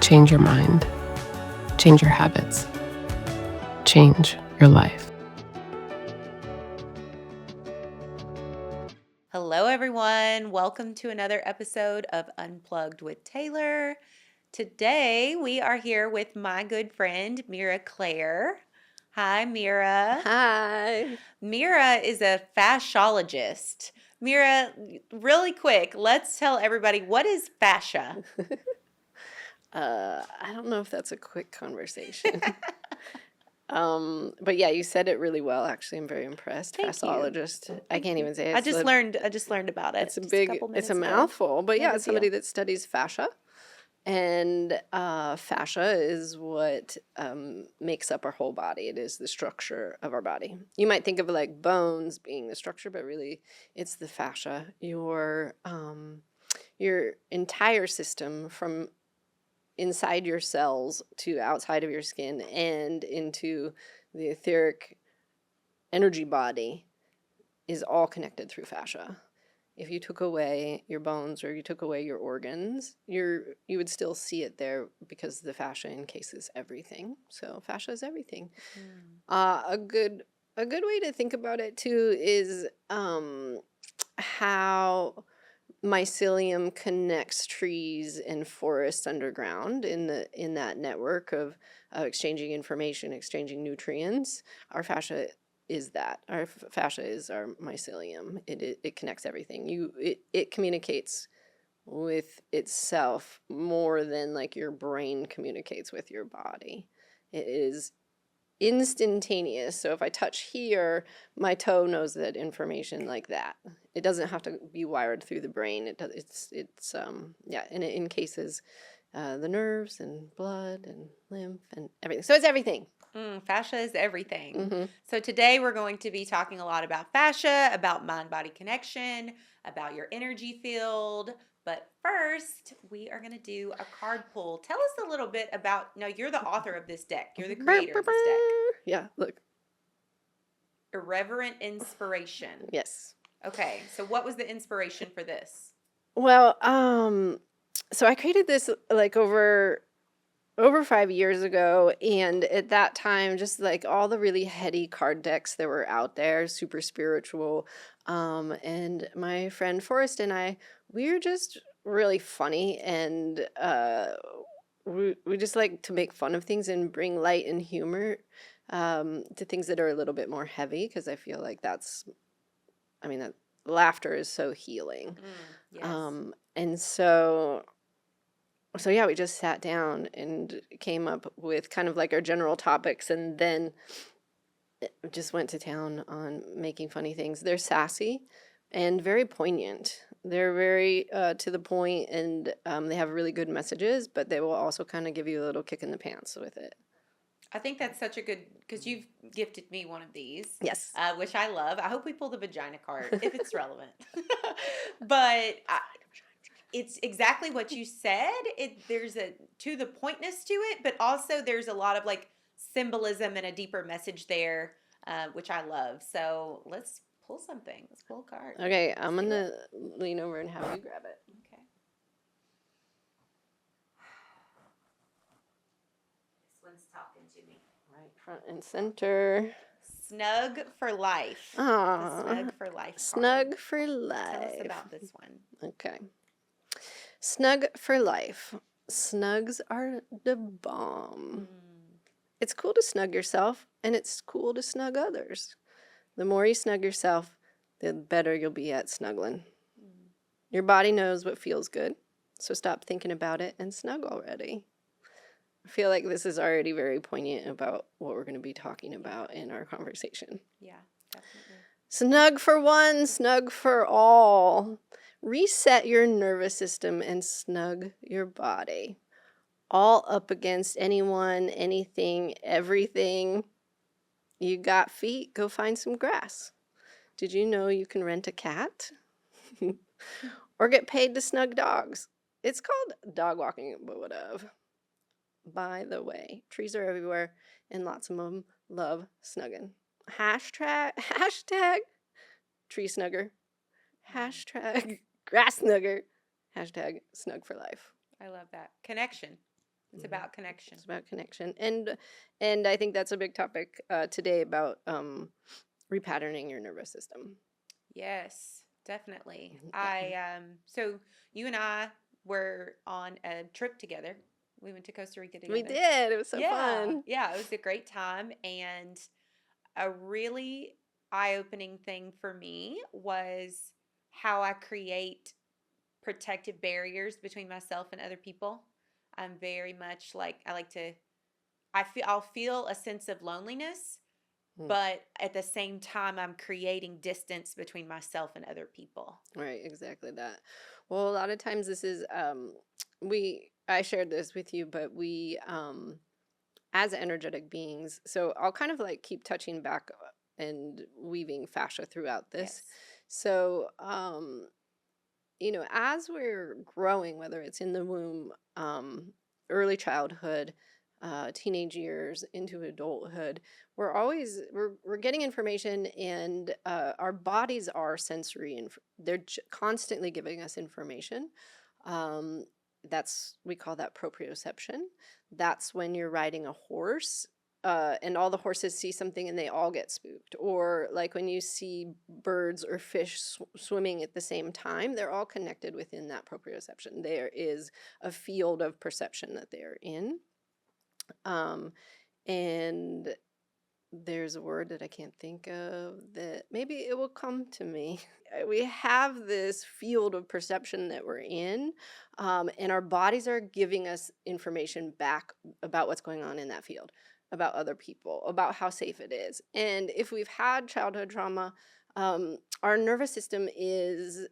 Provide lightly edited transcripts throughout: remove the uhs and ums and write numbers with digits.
change your mind, change your habits, change your life. Hello, everyone. Welcome to another episode of Unplugged with Taylor. Today, we are here with my good friend, Mira Claire. Hi, Mira. Hi. Mira is a fasciologist. Mira, really quick, let's tell everybody, what is fascia? I don't know if that's a quick conversation. But yeah, you said it really well. Actually, I'm very impressed. Thank you. Fasciologist. I can't even say it. I just learned about it. It's a just big, couple it's a minutes ago. mouthful. But No yeah, big it's somebody deal. that studies fascia. And fascia is what makes up our whole body. It is the structure of our body. You might think of like bones being the structure, but really it's the fascia. Your entire system from inside your cells to outside of your skin and into the etheric energy body is all connected through fascia. If you took away your bones or you took away your organs, you would still see it there because the fascia encases everything. So fascia is everything. A good way to think about it too is how mycelium connects trees and forests underground in that network of exchanging information, exchanging nutrients. Our fascia is that. Our fascia is our mycelium. It connects everything. It communicates with itself more than like your brain communicates with your body. It is instantaneous. So if I touch here, my toe knows that information like that. It doesn't have to be wired through the brain. It does. And it encases the nerves and blood and lymph and everything. So it's everything. Fascia is everything. Mm-hmm. So today we're going to be talking a lot about fascia, about mind-body connection, about your energy field. But first, we are going to do a card pull. Tell us a little bit about, no, you're the author of this deck. You're the creator of this deck. Yeah, look. Irreverent inspiration. Yes. Okay, so what was the inspiration for this? Well, so I created this like over 5 years ago, and at that time, just like all the really heady card decks that were out there, super spiritual, and my friend Forrest and I, we were just really funny, and we just like to make fun of things and bring light and humor to things that are a little bit more heavy, because I feel like that laughter is so healing. Yes. And so yeah, we just sat down and came up with kind of like our general topics, and then just went to town on making funny things. They're sassy and very poignant. They're very to the point, and they have really good messages, but they will also kind of give you a little kick in the pants with it. I think that's such a good, because you've gifted me one of these. Yes. Which I love. I hope we pull the vagina card if it's relevant. But it's exactly what you said. There's a to the pointness to it, but also there's a lot of like symbolism and a deeper message there, which I love. So let's pull something. Let's pull a card. Okay, I'm going to lean over and have you grab it. Okay. This one's talking to me. Right front and center. Snug for life. Aww. The Snug for life. Snug card. for life. Tell us about this one. Okay. Snug for life. Snugs are the bomb. It's cool to snug yourself, and it's cool to snug others. The more you snug yourself, the better you'll be at snuggling. Your body knows what feels good, so stop thinking about it and snug already. I feel like this is already very poignant about what we're going to be talking about in our conversation. Yeah, definitely. Snug for one, snug for all. Reset your nervous system and snug your body. All up against anyone, anything, everything. You got feet? Go find some grass. Did you know you can rent a cat? Or get paid to snug dogs? It's called dog walking, but whatever. By the way, trees are everywhere, and lots of them love snugging. Hashtag tree snugger. Hashtag grass snugger. Hashtag snug for life. I love that. Connection. It's about connection. It's about connection. And I think that's a big topic today about repatterning your nervous system. Yes, definitely. So you and I were on a trip together. We went to Costa Rica We together. did. It was so Yeah, fun. yeah, it was a great time. And a really eye-opening thing for me was how I create protective barriers between myself and other people. I'm very much like I'll feel a sense of loneliness, Hmm. but at the same time I'm creating distance between myself and other people. Right, exactly that. Well, a lot of times this is I shared this with you, but we as energetic beings, so I'll kind of like keep touching back and weaving fascia throughout this. Yes. So, as we're growing, whether it's in the womb, early childhood, teenage years into adulthood, we're getting information, and our bodies are sensory, and they're constantly giving us information. Um, we call that proprioception. That's when you're riding a horse. And all the horses see something and they all get spooked. Or like when you see birds or fish swimming at the same time, they're all connected within that proprioception. There is a field of perception that they're in. And there's a word that I can't think of that maybe it will come to me. We have this field of perception that we're in, and our bodies are giving us information back about what's going on in that field, about other people, about how safe it is. And if we've had childhood trauma, our nervous system is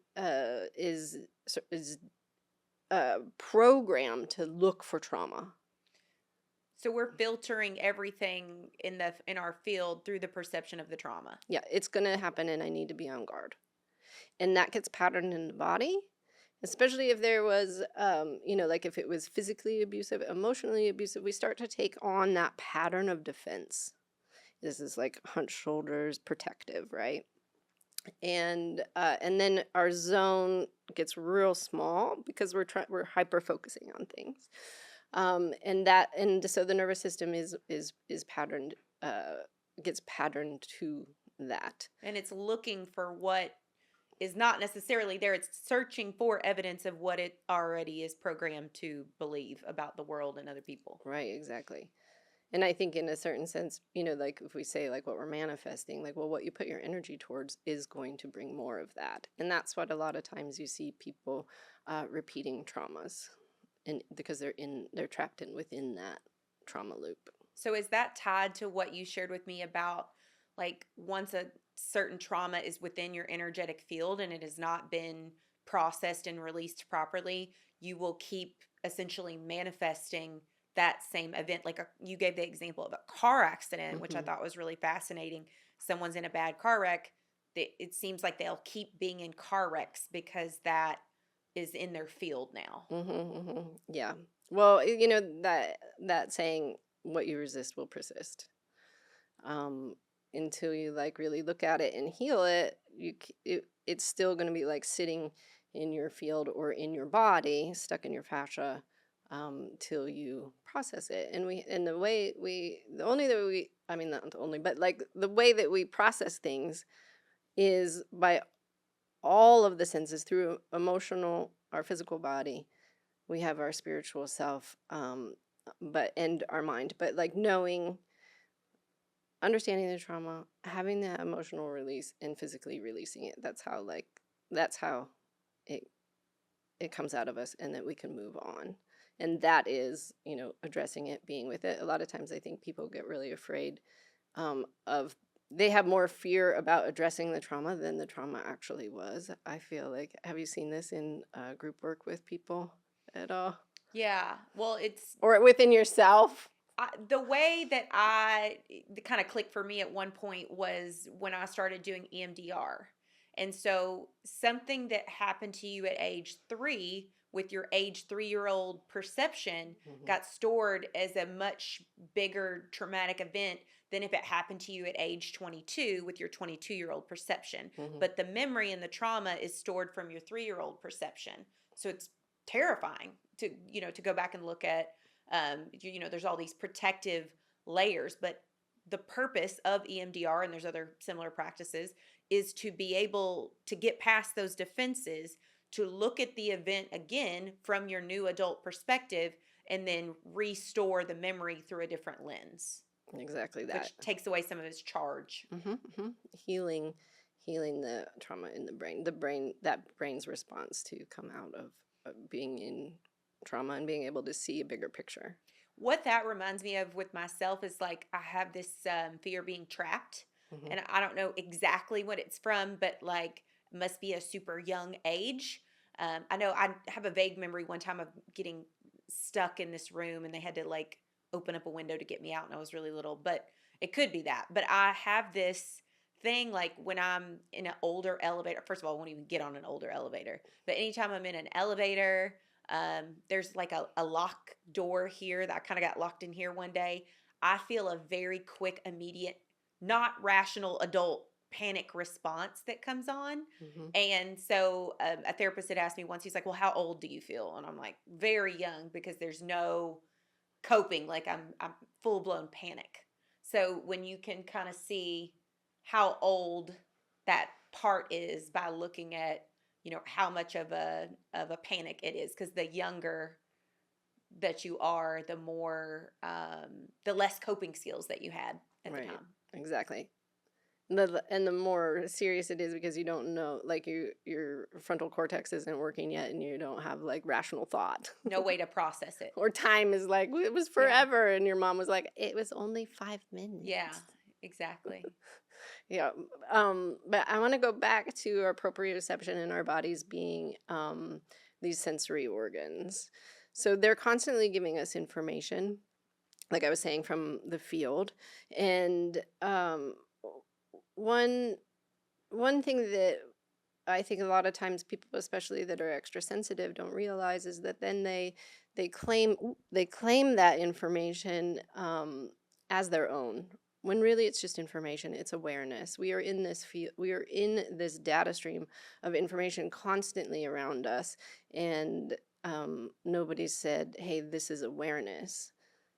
programmed to look for trauma. So we're filtering everything in our field through the perception of the trauma. Yeah, it's going to happen and I need to be on guard. And that gets patterned in the body, especially if there was, like if it was physically abusive, emotionally abusive, we start to take on that pattern of defense. This is like hunched shoulders, protective, right? And then our zone gets real small because we're hyper focusing on things. And so the nervous system is patterned, gets patterned to that. And it's looking for what is not necessarily there. It's searching for evidence of what it already is programmed to believe about the world and other people. Right, exactly. And I think in a certain sense, like if we say like what we're manifesting, like, well, what you put your energy towards is going to bring more of that. And that's what a lot of times you see people repeating traumas, and because they're trapped within that trauma loop. So is that tied to what you shared with me about like once a certain trauma is within your energetic field and it has not been processed and released properly, you will keep essentially manifesting that same event? Like you gave the example of a car accident, which I thought was really fascinating. Someone's in a bad car wreck. It seems like they'll keep being in car wrecks because that is in their field now. Yeah. Well, that saying, what you resist will persist. Until you like really look at it and heal it, it's still going to be like sitting in your field or in your body, stuck in your fascia, till you process it. And the way that we process things is by all of the senses, through emotional, our physical body. We have our spiritual self, and our mind, but like understanding the trauma, having that emotional release, and physically releasing it. That's how it comes out of us, and that we can move on. And that is, addressing it, being with it. A lot of times I think people get really afraid they have more fear about addressing the trauma than the trauma actually was. I feel like, have you seen this in group work with people at all? Yeah. Well, or within yourself? The way that kind of clicked for me at one point was when I started doing EMDR. And so something that happened to you at age 3 with your age 3-year-old perception got stored as a much bigger traumatic event than if it happened to you at age 22 with your 22-year-old perception. But the memory and the trauma is stored from your 3-year-old perception. So it's terrifying to go back and look at There's all these protective layers, but the purpose of EMDR, and there's other similar practices, is to be able to get past those defenses, to look at the event again from your new adult perspective, and then restore the memory through a different lens, Exactly that. which takes away some of its charge. Healing the trauma in that brain's response to come out of being in trauma and being able to see a bigger picture. What that reminds me of with myself is like I have this fear of being trapped, and I don't know exactly what it's from, but like it must be a super young age. I know I have a vague memory one time of getting stuck in this room, and they had to like open up a window to get me out, and I was really little, but it could be that. But I have this thing like when I'm in an older elevator. First of all, I won't even get on an older elevator, but anytime I'm in an elevator. There's like a lock door here that I kind of got locked in here one day. I feel a very quick, immediate, not rational adult panic response that comes on. And so a therapist had asked me once, he's like, well, how old do you feel? And I'm like, very young, because there's no coping. Like I'm full blown panic. So when you can kind of see how old that part is by looking at how much of a panic it is, because the younger that you are, the more the less coping skills that you had at the time. Exactly. And the more serious it is, because you don't know, like your frontal cortex isn't working yet, and you don't have like rational thought. No way to process it. Or time is like, it was forever, and your mom was like, it was only 5 minutes. Yeah, exactly. Yeah. But I want to go back to our proprioception and our bodies being these sensory organs. So they're constantly giving us information, like I was saying, from the field. And one thing that I think a lot of times people, especially that are extra sensitive, don't realize is that then they claim that information as their own, when really it's just information. It's awareness. We are in this data stream of information constantly around us, and nobody said, hey, this is awareness.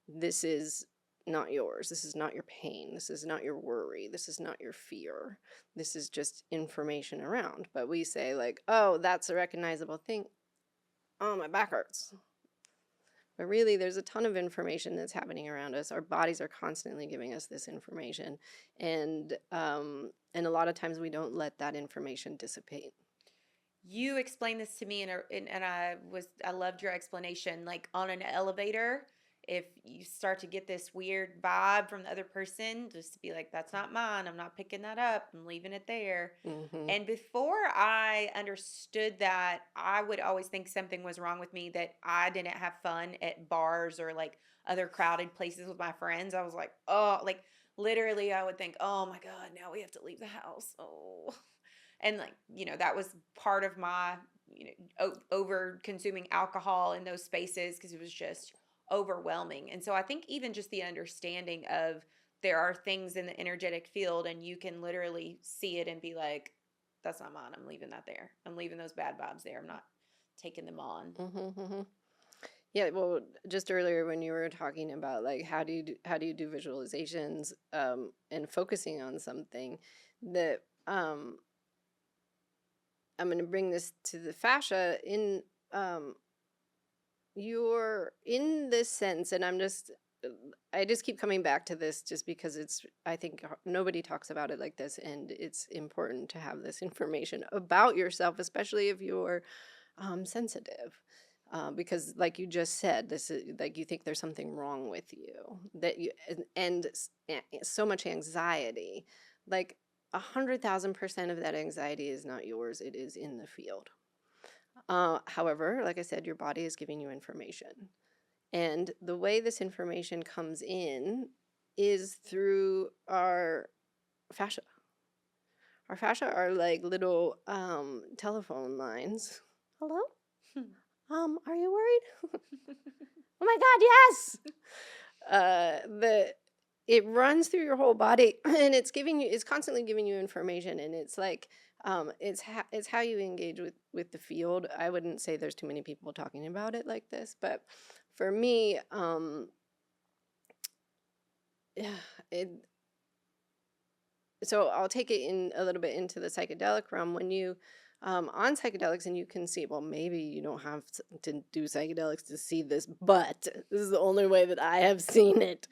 This is not yours. This is not your pain. This is not your worry. This is not your fear. This is just information around. But we say like, oh, that's a recognizable thing. Oh, my back hurts. But really, there's a ton of information that's happening around us. Our bodies are constantly giving us this information. And a lot of times we don't let that information dissipate. You explained this to me, and I loved your explanation. Like on an elevator, if you start to get this weird vibe from the other person, just to be like, that's not mine. I'm not picking that up. I'm leaving it there. And before I understood that, I would always think something was wrong with me, that I didn't have fun at bars or like other crowded places with my friends. I was like, oh, like literally I would think, oh my God, now we have to leave the house. Oh. And like, that was part of my, over consuming alcohol in those spaces, because it was just overwhelming. And so I think even just the understanding of there are things in the energetic field, and you can literally see it and be like, that's not mine. I'm leaving that there. I'm leaving those bad vibes there. I'm not taking them on. Yeah, well, just earlier when you were talking about like how do you do visualizations and focusing on something, that I'm going to bring this to the fascia in you're in this sense, and I just keep coming back to this just because I think nobody talks about it like this, and it's important to have this information about yourself, especially if you're sensitive. Because like you just said, this is like, you think there's something wrong with you, and so much anxiety, like 100,000% of that anxiety is not yours. It is in the field. However, like I said, your body is giving you information. And the way this information comes in is through our fascia. Our fascia are like little telephone lines. Hello? Are you worried? Oh my God, yes! It runs through your whole body, and it's constantly giving you information, and it's like, it's how you engage with the field. I wouldn't say there's too many people talking about it like this, but for me, yeah, so I'll take it in a little bit into the psychedelic realm. When you on psychedelics, and you can see, well, maybe you don't have to do psychedelics to see this, but this is the only way that I have seen it,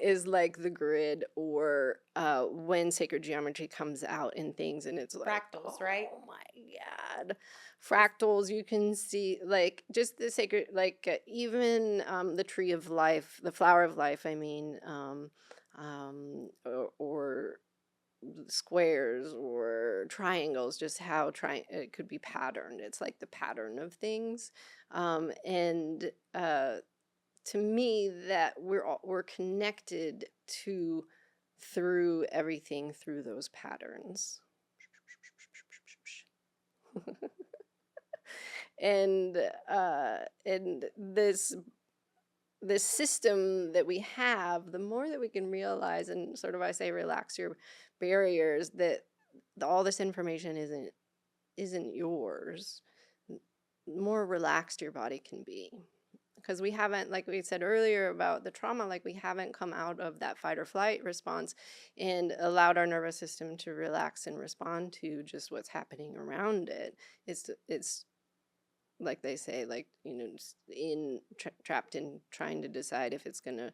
is like the grid, or when sacred geometry comes out in things, and it's like, Fractals, right? oh my God, fractals. You can see like just the sacred, like even the tree of life, the flower of life, I mean, or squares or triangles, just how it could be patterned. It's like the pattern of things, and to me, that we're connected to through everything through those patterns. and this system that we have, the more that we can realize, and sort of, I say, relax your barriers, that all this information isn't yours, the more relaxed your body can be. Because we haven't, like we said earlier about the trauma, like we haven't come out of that fight or flight response and allowed our nervous system to relax and respond to just what's happening around it. It's like they say, like, trapped in trying to decide if it's gonna,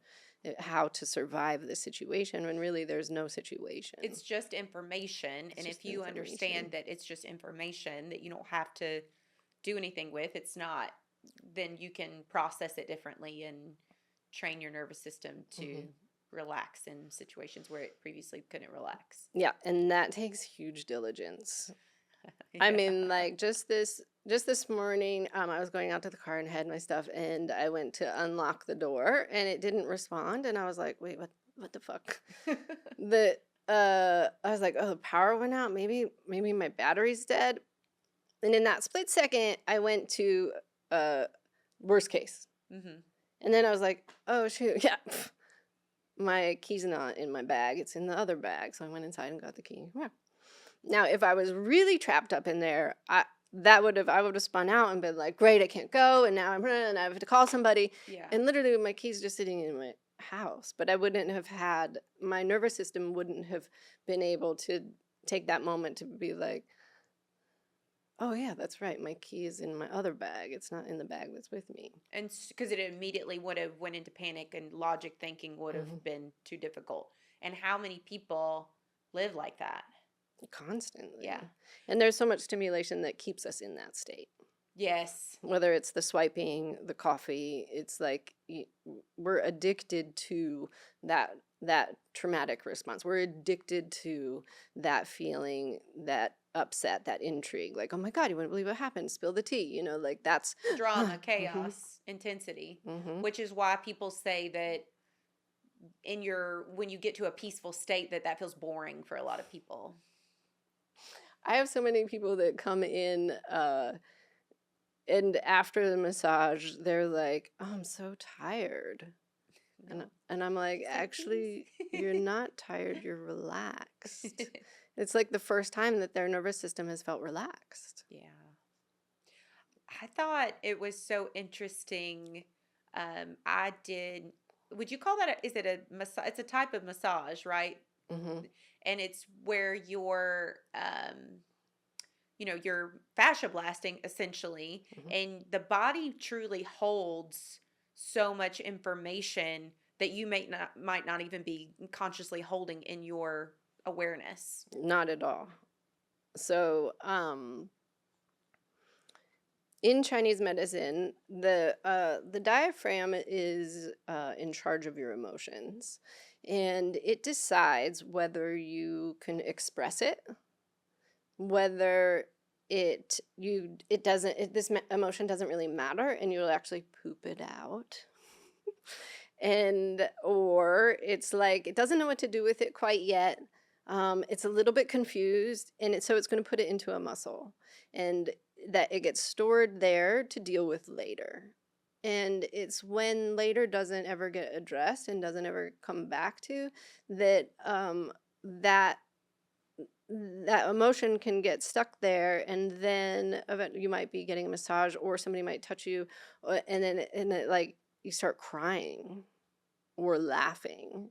how to survive the situation, when really there's no situation. It's just information, and if you understand that it's just information that you don't have to do anything with, it's not, then you can process it differently and train your nervous system to relax in situations where it previously couldn't relax. Yeah, and that takes huge diligence. Yeah. I mean, like just this morning, I was going out to the car and had my stuff, and I went to unlock the door, and it didn't respond, and I was like, wait, what the fuck? I was like, oh, the power went out. Maybe my battery's dead. And in that split second, I went to worst case. And then I was like, oh shoot, yeah, my key's not in my bag, it's in the other bag. So I went inside and got the key. Yeah. Now, if I was really trapped up in there, I would have spun out and been like, great, I can't go, and now I'm running, and I have to call somebody. Yeah. And literally, my key's just sitting in my house, but I wouldn't have had, my nervous system wouldn't have been able to take that moment to be like, oh yeah, that's right, my key is in my other bag, it's not in the bag that's with me. And because it immediately would have went into panic, and logic thinking would have been too difficult. And how many people live like that? Constantly. Yeah. And there's so much stimulation that keeps us in that state. Yes. Whether it's the swiping, the coffee, it's like we're addicted to that traumatic response. We're addicted to that feeling, that upset, that intrigue. Like, oh my God, you wouldn't believe what happened. Spill the tea. Like that's Drama, chaos, intensity, which is why people say that when you get to a peaceful state, that feels boring for a lot of people. I have so many people that come in, and after the massage, they're like, oh, I'm so tired. No. And I'm like, actually, you're not tired, you're relaxed. It's like the first time that their nervous system has felt relaxed. Yeah. I thought it was so interesting. Would you call that, is it a massage? It's a type of massage, right? And it's where you're fascia blasting essentially, and the body truly holds so much information that you might not even be consciously holding in your awareness. Not at all. So, in Chinese medicine, the diaphragm is in charge of your emotions, and it decides whether you can express it, whether this emotion doesn't really matter, and you'll actually poop it out. Or it's like it doesn't know what to do with it quite yet. It's a little bit confused, and so it's going to put it into a muscle, and that it gets stored there to deal with later. And it's when later doesn't ever get addressed and doesn't ever come back to that that emotion can get stuck there, and then you might be getting a massage, or somebody might touch you, and then like you start crying or laughing.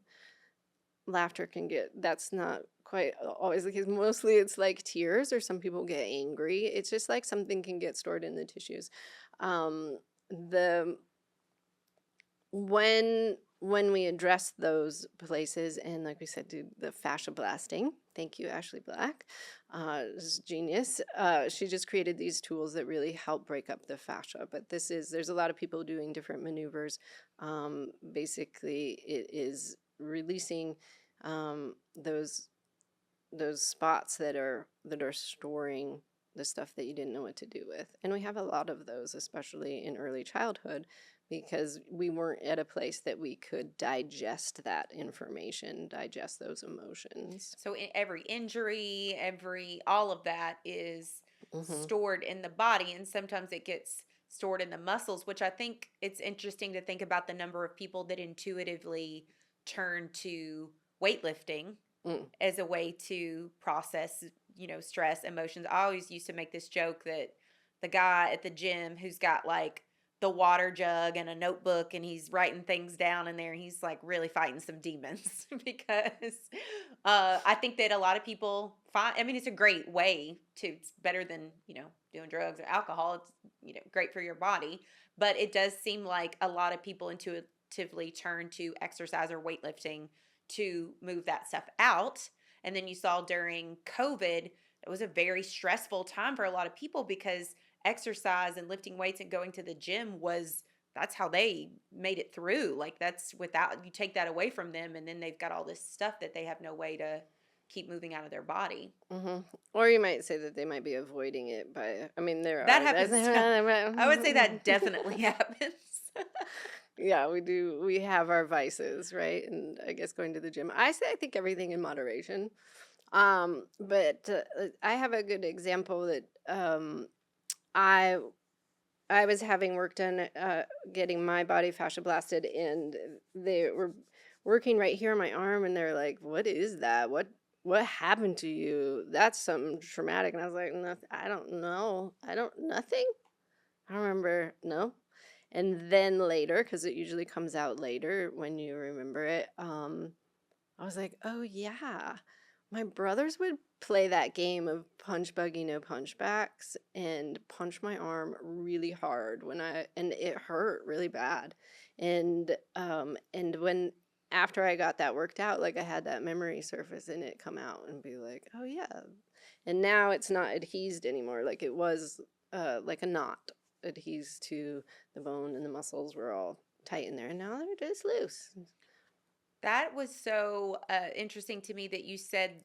Laughter can get, that's not quite always the case. Mostly it's like tears, or some people get angry. It's just like something can get stored in the tissues. The when we address those places, and like we said, do the fascia blasting. Thank you, Ashley Black. This is genius. She just created these tools that really help break up the fascia. But there's a lot of people doing different maneuvers. Basically, it is releasing those spots that are storing the stuff that you didn't know what to do with. And we have a lot of those, especially in early childhood, because we weren't at a place that we could digest that information, digest those emotions. So every injury, all of that is stored in the body, and sometimes it gets stored in the muscles, which I think it's interesting to think about the number of people that intuitively turn to weightlifting as a way to process, stress, emotions. I always used to make this joke that the guy at the gym who's got like the water jug and a notebook and he's writing things down in there, he's like really fighting some demons because I think that a lot of people find, I mean, it's a great way to, it's better than, doing drugs or alcohol. It's, great for your body, but it does seem like a lot of people intuitively turn to exercise or weightlifting to move that stuff out. And then you saw during COVID, it was a very stressful time for a lot of people because exercise and lifting weights and going to the gym that's how they made it through. Like that's without, you take that away from them and then they've got all this stuff that they have no way to keep moving out of their body. Or you might say that they might be avoiding it by, I mean, that happens. I would say that definitely happens. Yeah, we do. We have our vices, right? And I guess going to the gym. I think everything in moderation. But I have a good example that I was having work done, getting my body fascia blasted, and they were working right here on my arm, and they're like, "What is that? What happened to you? That's something traumatic." And I was like, I don't know. Nothing. I don't remember. No. And then later, because it usually comes out later when you remember it, I was like, oh yeah, my brothers would play that game of punch buggy, no punchbacks, and punch my arm really hard and it hurt really bad. And when after I got that worked out, like I had that memory surface and it come out and be like, oh yeah. And now it's not adhesed anymore. Like it was like a knot adheres to the bone, and the muscles were all tight in there, and now they're just loose. That was so interesting to me that you said,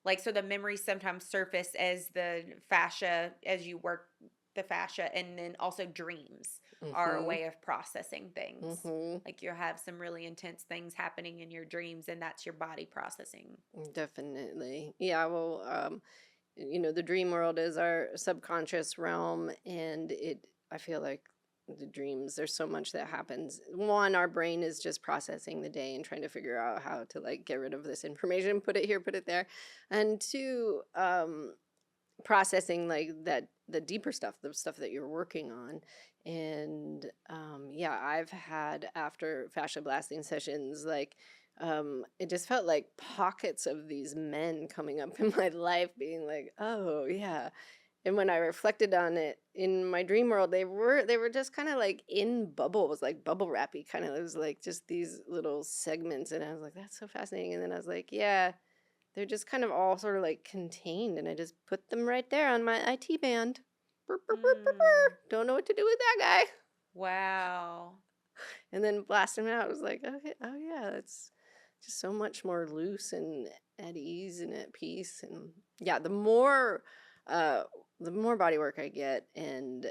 like, so the memories sometimes surface as the fascia, as you work the fascia, and then also dreams are a way of processing things. Like you have some really intense things happening in your dreams, and that's your body processing. Definitely. Yeah, well, the dream world is our subconscious realm, and I feel like the dreams, there's so much that happens. One, our brain is just processing the day and trying to figure out how to like get rid of this information, put it here, put it there. And two, processing like the deeper stuff, the stuff that you're working on. And yeah, I've had, after fascia blasting sessions, like it just felt like pockets of these men coming up in my life being like, oh yeah. And when I reflected on it in my dream world, they were just kind of like in bubbles, like bubble wrappy kind of. It was like just these little segments, and I was like, that's so fascinating. And then I was like, yeah, they're just kind of all sort of like contained, and I just put them right there on my IT band. Burr, burr, burr, burr, burr. Don't know what to do with that guy. Wow. And then blast him out. I was like, okay, oh yeah, that's just so much more loose and at ease and at peace. And yeah, the more body work I get, and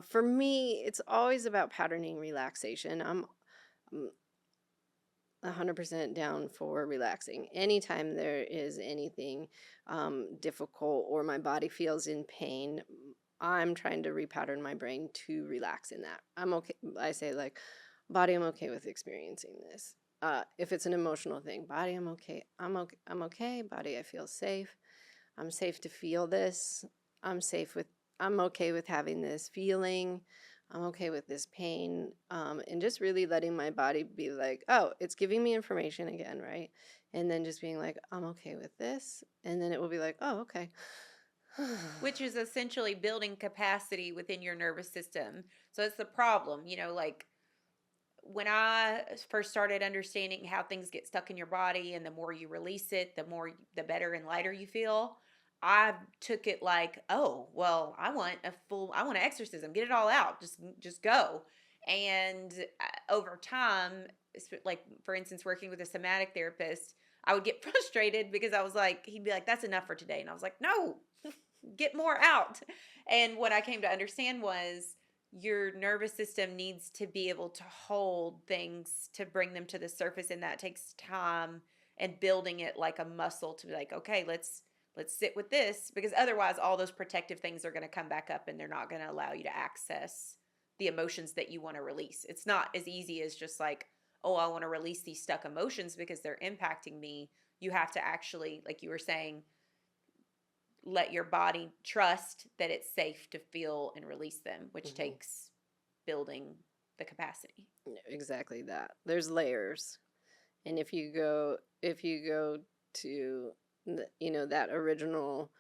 for me, it's always about patterning relaxation. I'm 100% down for relaxing. Anytime there is anything difficult or my body feels in pain, I'm trying to repattern my brain to relax in that. I'm okay. I say like, body, I'm okay with experiencing this. if it's an emotional thing, body, I'm okay. I'm okay. Body, I feel safe. I'm safe to feel this. I'm okay with having this feeling. I'm okay with this pain. And just really letting my body be like, oh, it's giving me information again, right? And then just being like, I'm okay with this. And then it will be like, oh, okay. Which is essentially building capacity within your nervous system. So it's the problem, like when I first started understanding how things get stuck in your body and the more you release it, the better and lighter you feel. I took it like, oh, well, I want an exorcism, get it all out, just go. And over time, like for instance, working with a somatic therapist, I would get frustrated because I was like, he'd be like, that's enough for today. And I was like, no, get more out. And what I came to understand was your nervous system needs to be able to hold things to bring them to the surface, and that takes time and building it like a muscle to be like, okay, let's sit with this, because otherwise all those protective things are going to come back up and they're not going to allow you to access the emotions that you want to release. It's not as easy as just like, oh, I want to release these stuck emotions because they're impacting me. You have to actually, like you were saying, let your body trust that it's safe to feel and release them, which takes building the capacity. Exactly that. There's layers. And if you go to that original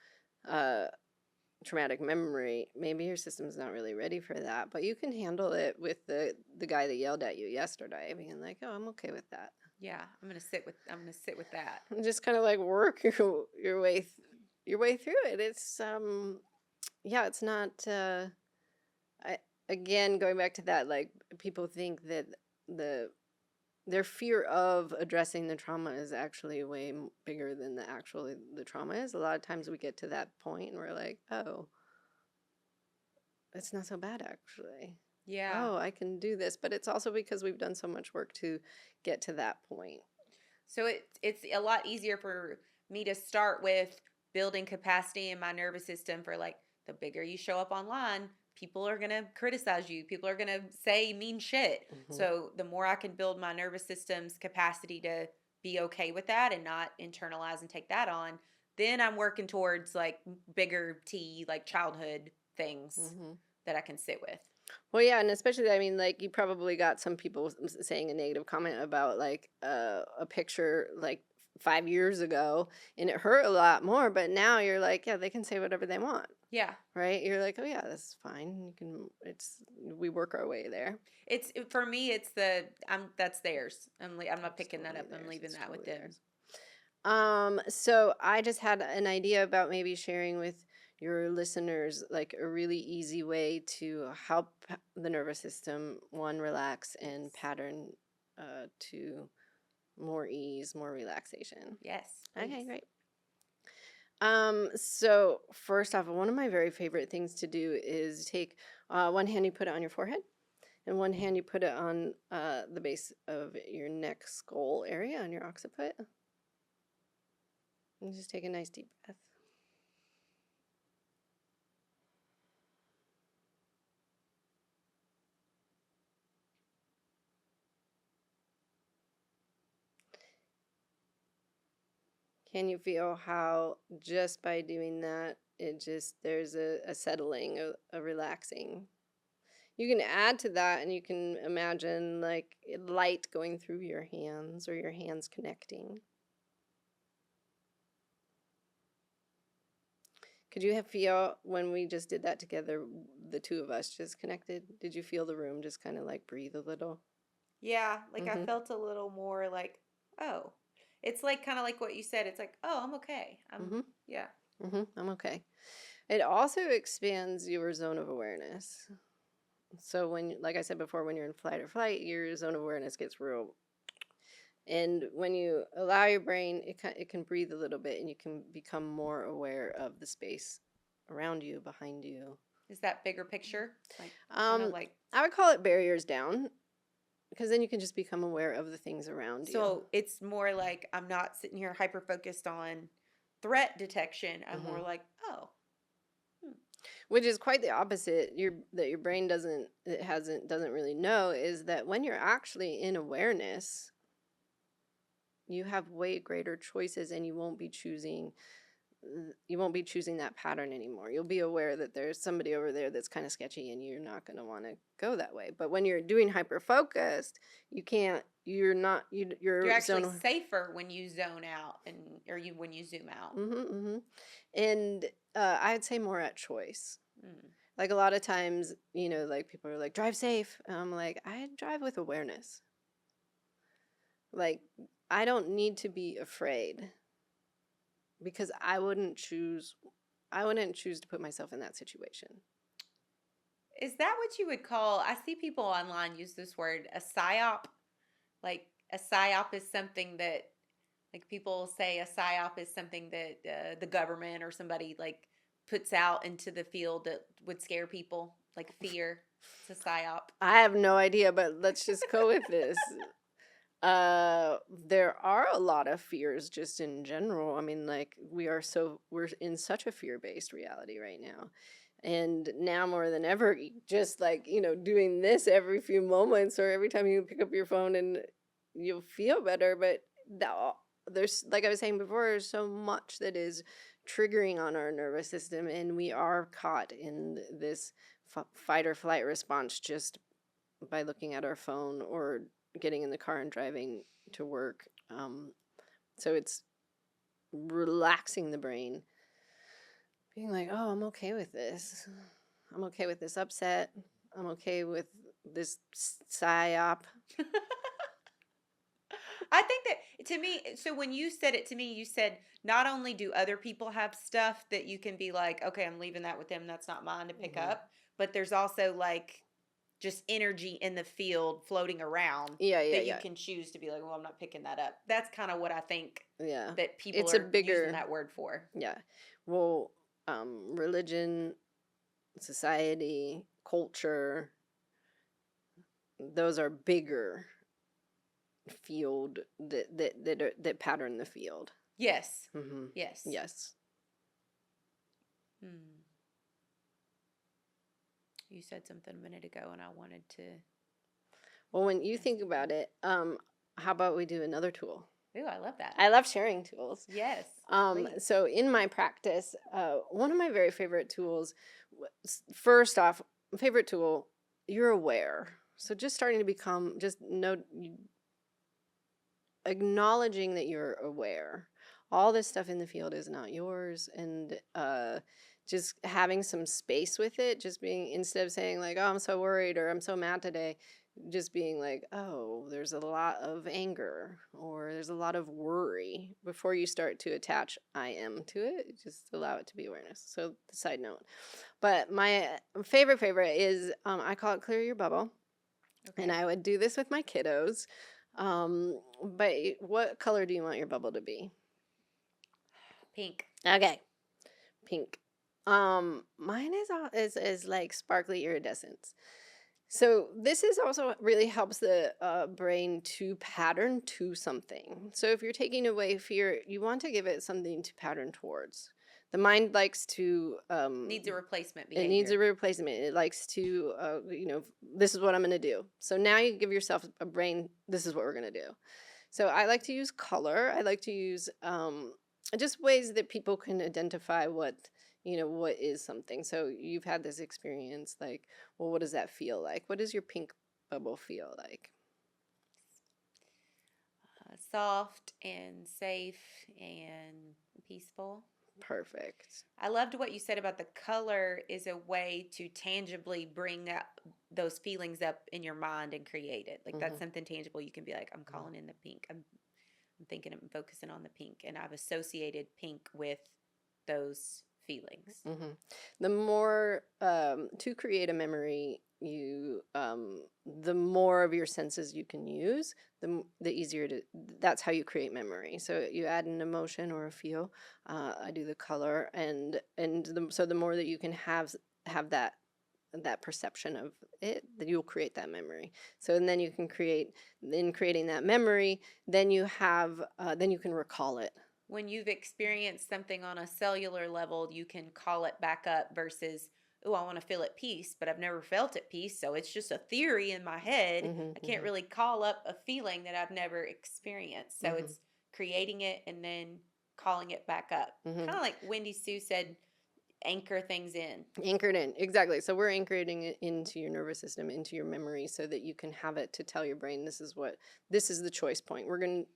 traumatic memory, maybe your system's not really ready for that, but you can handle it with the guy that yelled at you yesterday, being like, oh, I'm okay with that. Yeah, I'm gonna sit with that. And just kind of like work your way through it. It's it's not again, going back to that, like, people think that their fear of addressing the trauma is actually way bigger than the trauma is. A lot of times we get to that point and we're like, oh, it's not so bad actually. Yeah. Oh, I can do this. But it's also because we've done so much work to get to that point. So it's a lot easier for me to start with building capacity in my nervous system for, like, the bigger you show up online, people are going to criticize you. People are going to say mean shit. So the more I can build my nervous system's capacity to be okay with that and not internalize and take that on, then I'm working towards like bigger T, like childhood things that I can sit with. Well, yeah, and especially, I mean, like, you probably got some people saying a negative comment about, like, a picture, like, 5 years ago, and it hurt a lot more, but now you're like, yeah, they can say whatever they want. Yeah. Right? You're like, oh, yeah, that's fine. We work our way there. For me, it's that's theirs. I'm not picking that up. I'm leaving that with them. So I just had an idea about maybe sharing with your listeners, like, a really easy way to help the nervous system, one, relax, and pattern to more ease, more relaxation. Yes. Okay, great. So first off, one of my very favorite things to do is take one hand, you put it on your forehead, and one hand you put it on the base of your neck skull area on your occiput. And just take a nice deep breath. Can you feel how just by doing that, there's a settling, a relaxing? You can add to that and you can imagine like light going through your hands or your hands connecting. Could you feel when we just did that together, the two of us just connected? Did you feel the room just kind of like breathe a little? Yeah, like I felt a little more like, oh. It's like kind of like what you said. It's like, oh, I'm okay. Yeah. I'm okay. It also expands your zone of awareness. So like I said before, when you're in flight or flight, your zone of awareness gets real. And when you allow your brain, it can breathe a little bit, and you can become more aware of the space around you, behind you. Is that bigger picture? Like, I would call it barriers down, because then you can just become aware of the things around you. So it's more like I'm not sitting here hyper focused on threat detection. I'm more like, oh. Which is quite the opposite. That your brain doesn't really know is that when you're actually in awareness, You have way greater choices, and you won't be choosing that pattern anymore. You'll be aware that there's somebody over there that's kind of sketchy, and you're not going to want to go that way. But when you're doing hyper focused, you can't. You're You're actually zone. safer when you zone out when you zoom out. And I'd say more at choice. Mm. Like a lot of times, like people are like, drive safe. And I'm like, I drive with awareness. Like, I don't need to be afraid because I wouldn't choose to put myself in that situation. Is that what you would call? I see people online use this word, a psyop. Like a psyop is something that, like people say, a psyop is something that the government or somebody like puts out into the field that would scare people, like fear. It's a psyop. I have no idea, but let's just go with this. There are a lot of fears just in general. I mean, like we're in such a fear-based reality right now. And now more than ever, just like, doing this every few moments or every time you pick up your phone and you'll feel better. But there's, like I was saying before, there's so much that is triggering on our nervous system, and we are caught in this fight or flight response just by looking at our phone or getting in the car and driving to work. So it's relaxing the brain, being like, oh, I'm okay with this. I'm okay with this upset. I'm okay with this psyop. I think that to me, so when you said it to me, you said not only do other people have stuff that you can be like, okay, I'm leaving that with them, that's not mine to pick up, but there's also like just energy in the field floating around that you can choose to be like, well, I'm not picking that up. That's kind of what I think that people are using that word for. Yeah. Well, religion, society, culture, those are bigger field that pattern the field. Yes. Mm-hmm. Yes. You said something a minute ago, and I wanted to. Well, when you think about it, how about we do another tool? Ooh, I love that. I love sharing tools. Yes. So in my practice, one of my very favorite tools, first off, favorite tool, you're aware. So just starting to become, acknowledging that you're aware. All this stuff in the field is not yours, and just having some space with it, just being, instead of saying like, oh, I'm so worried or I'm so mad today, just being like, oh, there's a lot of anger or there's a lot of worry, before you start to attach I am to it. Just allow it to be awareness. So the side note. But my favorite is, I call it clear your bubble. Okay. And I would do this with my kiddos. But what color do you want your bubble to be? Pink. Okay. Pink. Mine is like sparkly iridescence. So this is also really helps the brain to pattern to something. So if you're taking away fear, you want to give it something to pattern towards. The mind likes to needs a replacement behavior. It needs a replacement. It likes to this is what I'm going to do. So now you give yourself a brain, this is what we're going to do. So I like to use color. I like to use just ways that people can identify what is something. So you've had this experience, like, well, what does that feel like? What does your pink bubble feel like? Soft and safe and peaceful. Perfect. I loved what you said about the color is a way to tangibly bring those feelings up in your mind and create it. Like that's something tangible. You can be like, I'm calling in the pink. I'm thinking, I'm focusing on the pink, and I've associated pink with those feelings. The more to create a memory, you the more of your senses you can use, the easier to. That's how you create memory. So you add an emotion or a feel. I do the color, so the more that you can have that perception of it, then you'll create that memory. So and then you can creating that memory, then you can recall it. When you've experienced something on a cellular level, you can call it back up versus, oh, I want to feel at peace, but I've never felt at peace, so it's just a theory in my head. I can't really call up a feeling that I've never experienced. So it's creating it and then calling it back up. Mm-hmm. Kind of like Wendy Sue said, anchor things in. Anchored in, exactly. So we're anchoring it into your nervous system, into your memory, so that you can have it to tell your brain this is the choice point. When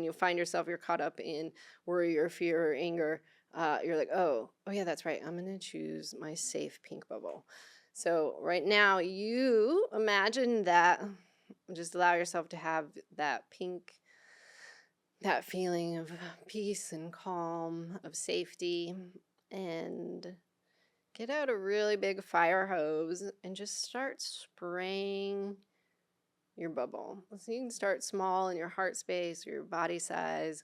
you find yourself, you're caught up in worry or fear or anger, you're like, oh yeah, that's right. I'm gonna choose my safe pink bubble. So right now, you imagine that. Just allow yourself to have that pink, that feeling of peace and calm, of safety, and get out a really big fire hose and just start spraying your bubble. So you can start small in your heart space, your body size.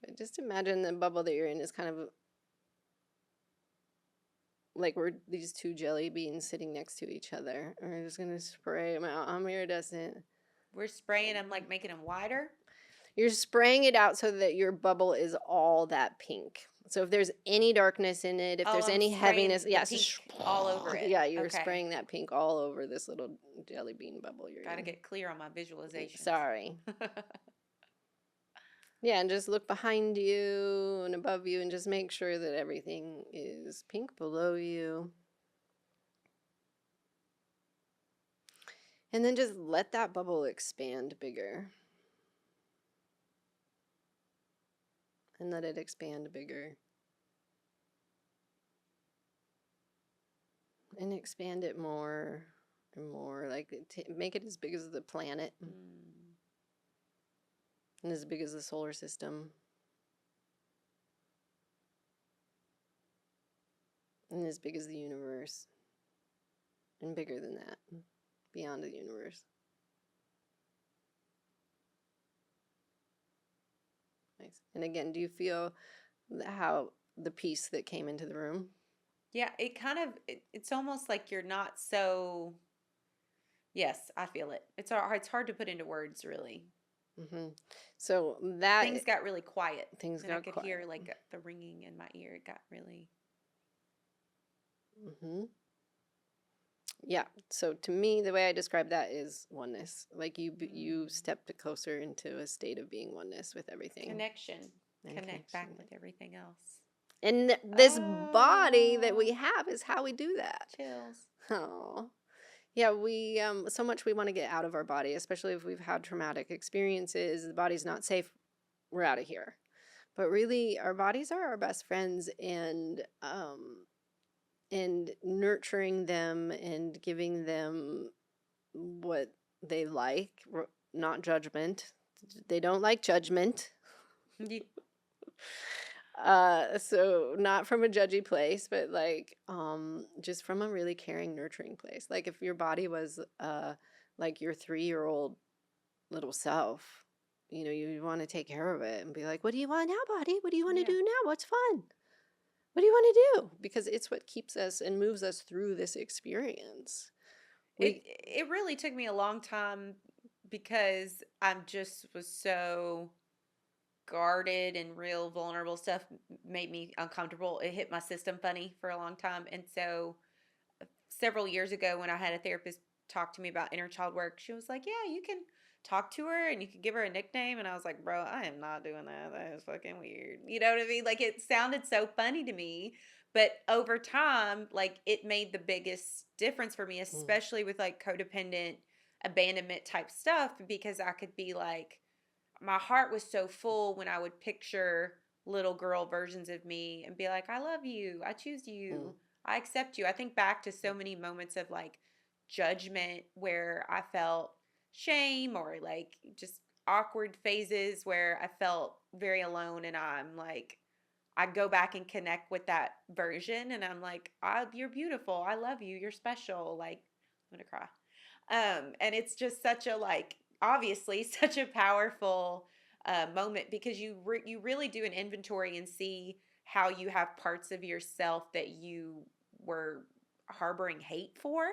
But just imagine the bubble that you're in is kind of like we're these two jelly beans sitting next to each other. And we're just going to spray them out. I'm iridescent. We're spraying them, like making them wider. You're spraying it out so that your bubble is all that pink. So if there's any darkness in it, if there's I'm any spraying heaviness, the yeah, pink all over it. Yeah, you're Okay. spraying that pink all over this little jelly bean bubble you're Gotta in. get clear on my visualization. Sorry. Yeah, and just look behind you and above you and just make sure that everything is pink below you. And then just let that bubble expand bigger. And let it expand bigger. And expand it more and more. Like, make it as big as the planet. And as big as the solar system. And as big as the universe. And bigger than that. Beyond the universe. Nice. And again, do you feel how the peace that came into the room? Yeah, it kind of, it's almost like you're not so, yes, I feel it. It's hard to put into words, really. Mm-hmm. So that things got really quiet. Things and got I could quiet. hear like the ringing in my ear. It got really. Mm-hmm. Yeah. So to me, the way I describe that is oneness. Like you stepped closer into a state of being oneness with everything. Connection. And Connect back connection. with everything else. And this body that we have is how we do that. Chills. Oh. Yeah, we so much we want to get out of our body, especially if we've had traumatic experiences. The body's not safe. We're out of here. But really, our bodies are our best friends, and nurturing them and giving them what they like, not judgment. They don't like judgment. So not from a judgy place, but like just from a really caring, nurturing place. Like if your body was like your 3-year-old little self, you want to take care of it and be like, what do you want now, body? What do you want to do now? What's fun? What do you want to do? Because it's what keeps us and moves us through this experience. It really took me a long time because I just was so guarded, and real vulnerable stuff made me uncomfortable. It hit my system funny for a long time. And so several years ago when I had a therapist talk to me about inner child work, she was like, yeah, you can talk to her and you can give her a nickname. And I was like, bro, I am not doing that. That is fucking weird. You know what I mean? Like it sounded so funny to me. But over time, like it made the biggest difference for me, especially with like codependent abandonment type stuff, because I could be like, my heart was so full when I would picture little girl versions of me and be like, I love you. I choose you. I accept you. I think back to so many moments of like judgment where I felt shame, or like just awkward phases where I felt very alone, and I'm like, I go back and connect with that version, and I'm like, you're beautiful. I love you. You're special. Like, I'm going to cry. And it's just such a, like, obviously such a powerful moment, because you really do an inventory and see how you have parts of yourself that you were harboring hate for.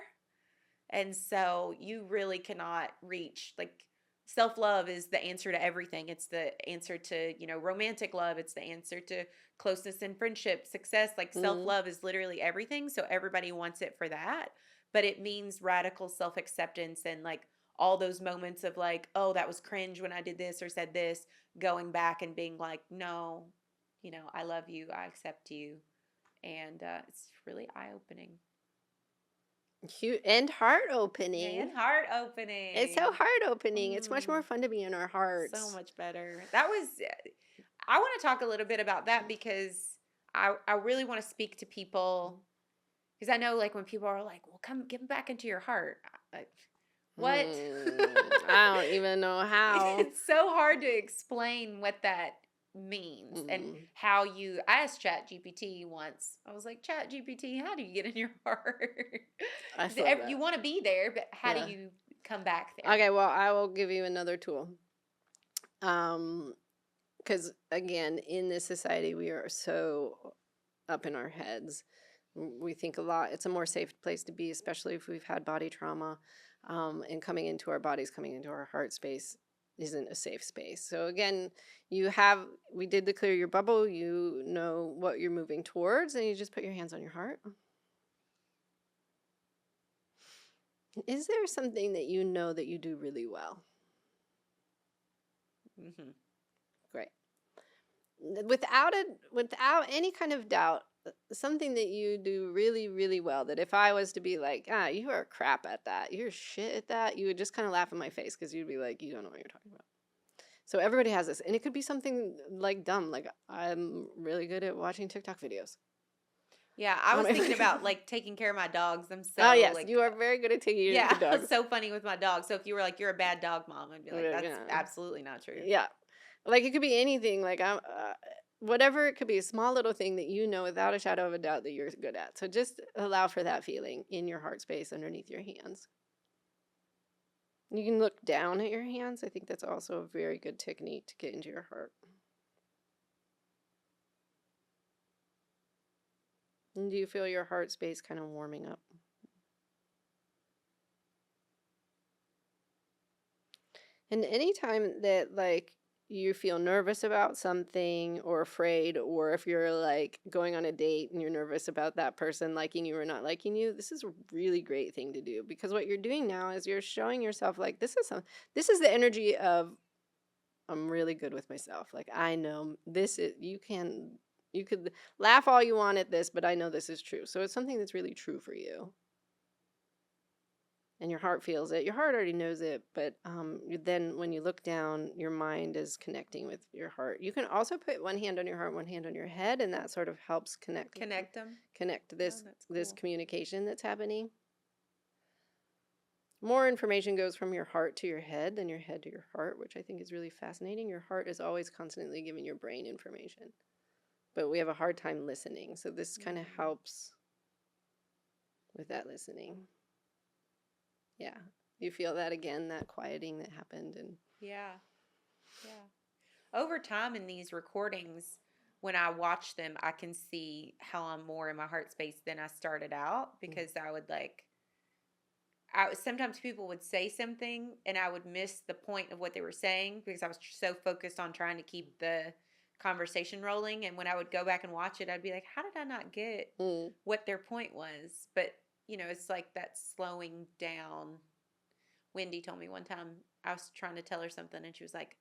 And so you really cannot reach, like, self-love is the answer to everything. It's the answer to, romantic love. It's the answer to closeness and friendship, success. Like self-love is literally everything. So everybody wants it for that. But it means radical self-acceptance and like all those moments of like, oh, that was cringe when I did this or said this, going back and being like, no, I love you, I accept you. And it's really eye-opening. And heart opening. And heart opening. It's so heart opening. It's much more fun to be in our hearts. So much better. I want to talk a little bit about that because I really want to speak to people, because I know like when people are like, well, come get back into your heart. What? I don't even know how. It's so hard to explain what that means and how I asked ChatGPT once. I was like, ChatGPT, how do you get in your heart? You want to be there, but how do you come back there? Okay, well, I will give you another tool. Because again, in this society, we are so up in our heads. We think a lot. It's a more safe place to be, especially if we've had body trauma. And coming into our bodies, coming into our heart space isn't a safe space. So again, we did the clear your bubble. You know what you're moving towards, and you just put your hands on your heart. Is there something that you know that you do really well? Mm-hmm. Great. Without any kind of doubt, something that you do really, really well, that if I was to be like, you are crap at that, you're shit at that, you would just kind of laugh in my face because you'd be like, you don't know what you're talking about. So everybody has this. And it could be something like dumb, like I'm really good at watching TikTok videos. Yeah, I was thinking about like taking care of my dogs. I'm so yes, like, you are very good at taking care of your dogs. It's so funny with my dog. So if you were like, you're a bad dog mom, I'd be like, that's absolutely not true. Yeah. Like it could be anything, like whatever, it could be a small little thing that you know without a shadow of a doubt that you're good at. So just allow for that feeling in your heart space underneath your hands. You can look down at your hands. I think that's also a very good technique to get into your heart. And do you feel your heart space kind of warming up? And anytime that like you feel nervous about something or afraid, or if you're like going on a date and you're nervous about that person liking you or not liking you, this is a really great thing to do, because what you're doing now is you're showing yourself like this is the energy of I'm really good with myself. Like I know this is you could laugh all you want at this, but I know this is true. So it's something that's really true for you. And your heart feels it. Your heart already knows it, but then when you look down, your mind is connecting with your heart. You can also put one hand on your heart, one hand on your head, and that sort of helps connect them. Connect this this communication that's happening. More information goes from your heart to your head than your head to your heart, which I think is really fascinating. Your heart is always constantly giving your brain information, but we have a hard time listening. So this kind of helps with that listening. Yeah. You feel that again, that quieting that happened. And yeah. Over time in these recordings, when I watch them, I can see how I'm more in my heart space than I started out, because I would sometimes people would say something and I would miss the point of what they were saying because I was so focused on trying to keep the conversation rolling. And when I would go back and watch it, I'd be like, how did I not get what their point was? But it's like that slowing down. Wendy told me one time I was trying to tell her something and she was like,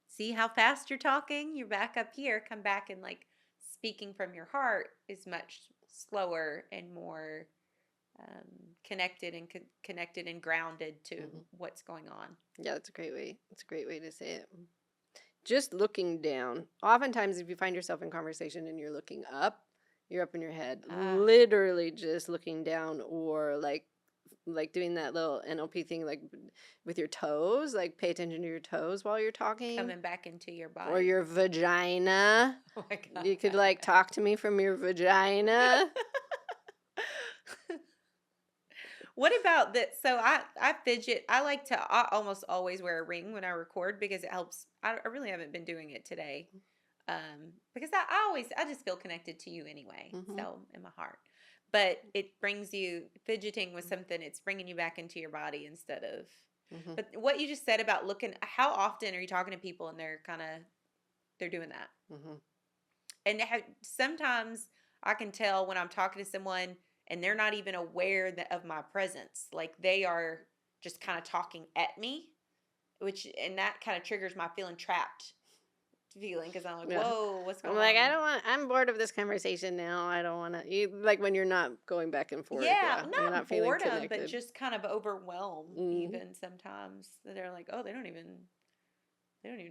see how fast you're talking? You're back up here. Come back, and like speaking from your heart is much slower and more connected and grounded to what's going on. Yeah, that's a great way. It's a great way to say it. Just looking down. Oftentimes, if you find yourself in conversation and you're looking up, you're up in your head, literally just looking down, or like doing that little NLP thing, like with your toes, like pay attention to your toes while you're talking. Coming back into your body. Or your vagina. Oh my God. You could like talk to me from your vagina. What about that? So I fidget. I almost always wear a ring when I record because it helps. I really haven't been doing it today. Because I just feel connected to you anyway. So in my heart, but it brings you fidgeting with something. It's bringing you back into your body instead of. But what you just said about looking, how often are you talking to people and they're doing that? And sometimes I can tell when I'm talking to someone and they're not even aware of my presence. Like they are just kind of talking at me, and that kind of triggers my feeling trapped feeling, because I'm like, Yeah. whoa, what's I'm going like, on? I'm bored of this conversation now. I don't want to, like when you're not going back and forth. Yeah, You're not not feeling boredom, but connected. just kind of overwhelmed. Mhm. Even sometimes they're like, oh, they don't even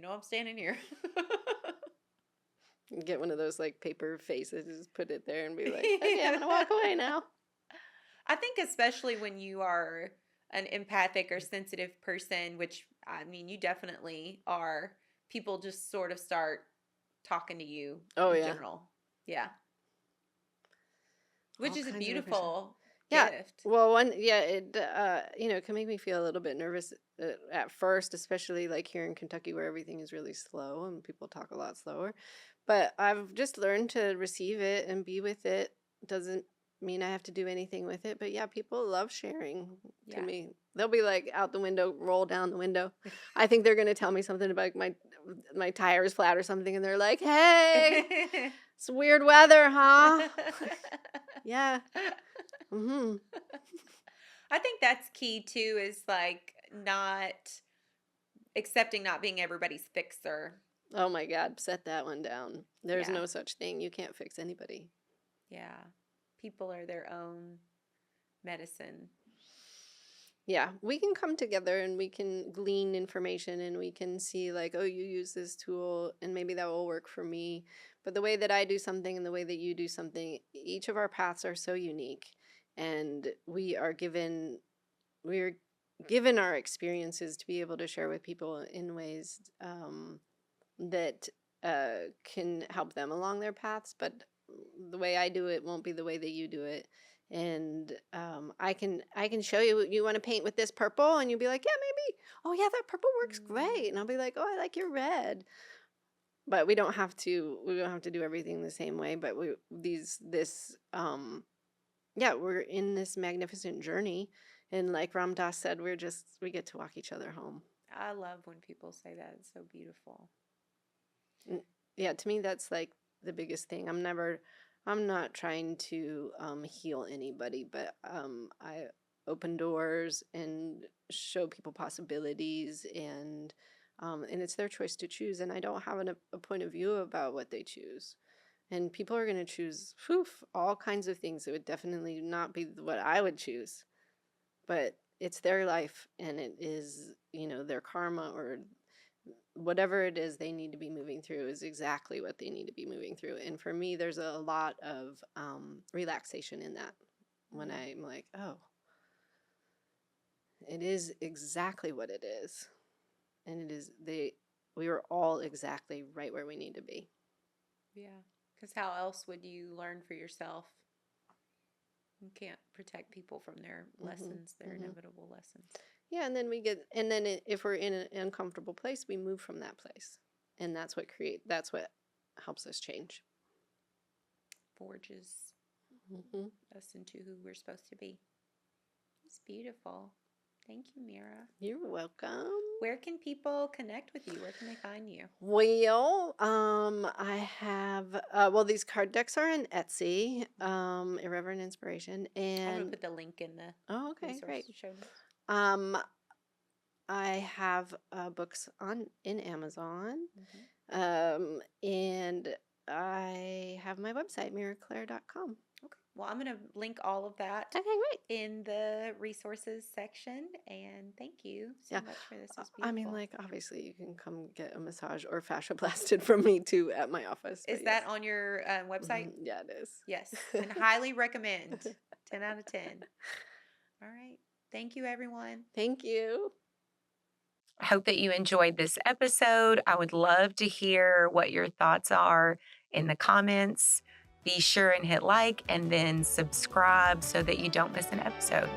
know I'm standing here. Get one of those like paper faces, just put it there and be like, okay, I'm going to walk away now. I think especially when you are an empathic or sensitive person, which I mean, you definitely are, people just sort of start talking to you Oh, in yeah. general. Yeah. Which All is a kinds of information. beautiful Yeah. gift. Well, it it can make me feel a little bit nervous at first, especially like here in Kentucky where everything is really slow and people talk a lot slower. But I've just learned to receive it and be with it. Doesn't mean I have to do anything with it, but yeah, people love sharing to Yeah. me. They'll be like out the window, roll down the window. I think they're gonna tell me something about my tire is flat or something, and they're like, "Hey, it's weird weather, huh?" Yeah. Mm-hmm. I think that's key too, is like not accepting not being everybody's fixer. Oh my God, set that one down. There's Yeah. no such thing. You can't fix anybody. Yeah. People are their own medicine. Yeah, we can come together and we can glean information and we can see like, oh, you use this tool and maybe that will work for me. But the way that I do something and the way that you do something, each of our paths are so unique, and we're given our experiences to be able to share with people in ways that can help them along their paths. But the way I do it won't be the way that you do it. And I can show you, you want to paint with this purple, and you'll be like, yeah, maybe. Oh yeah, that purple works great. And I'll be like, oh, I like your red. But we don't have to do everything the same way. But we're in this magnificent journey. And like Ram Dass said, we get to walk each other home. I love when people say that. It's so beautiful. Yeah, to me that's like the biggest thing. I'm not trying to heal anybody, but I open doors and show people possibilities, and it's their choice to choose, and I don't have a point of view about what they choose. And people are going to choose all kinds of things that would definitely not be what I would choose. But it's their life, and it is, their karma or whatever it is they need to be moving through is exactly what they need to be moving through. And for me, there's a lot of relaxation in that when I'm like, oh, it is exactly what it is. And we are all exactly right where we need to be. Yeah. Because how else would you learn for yourself? You can't protect people from their lessons, their inevitable lessons. Yeah, and then if we're in an uncomfortable place, we move from that place. And that's what helps us change. Forges us into who we're supposed to be. It's beautiful. Thank you, Mira. You're welcome. Where can people connect with you? Where can they find you? Well, I have these card decks are in Etsy, Irreverent Inspiration, and I'm gonna put the link in the resource show notes. I have books in Amazon, and I have my website, miraclaire.com. Okay. Well, I'm going to link all of that in the resources section. And thank you so much for this. It was beautiful. I mean, like, obviously, you can come get a massage or fascia blasted from me, too, at my office. Is that on your website? Yeah, it is. Yes. And highly recommend. 10 out of 10. All right. Thank you, everyone. Thank you. I hope that you enjoyed this episode. I would love to hear what your thoughts are in the comments. Be sure and hit like and then subscribe so that you don't miss an episode.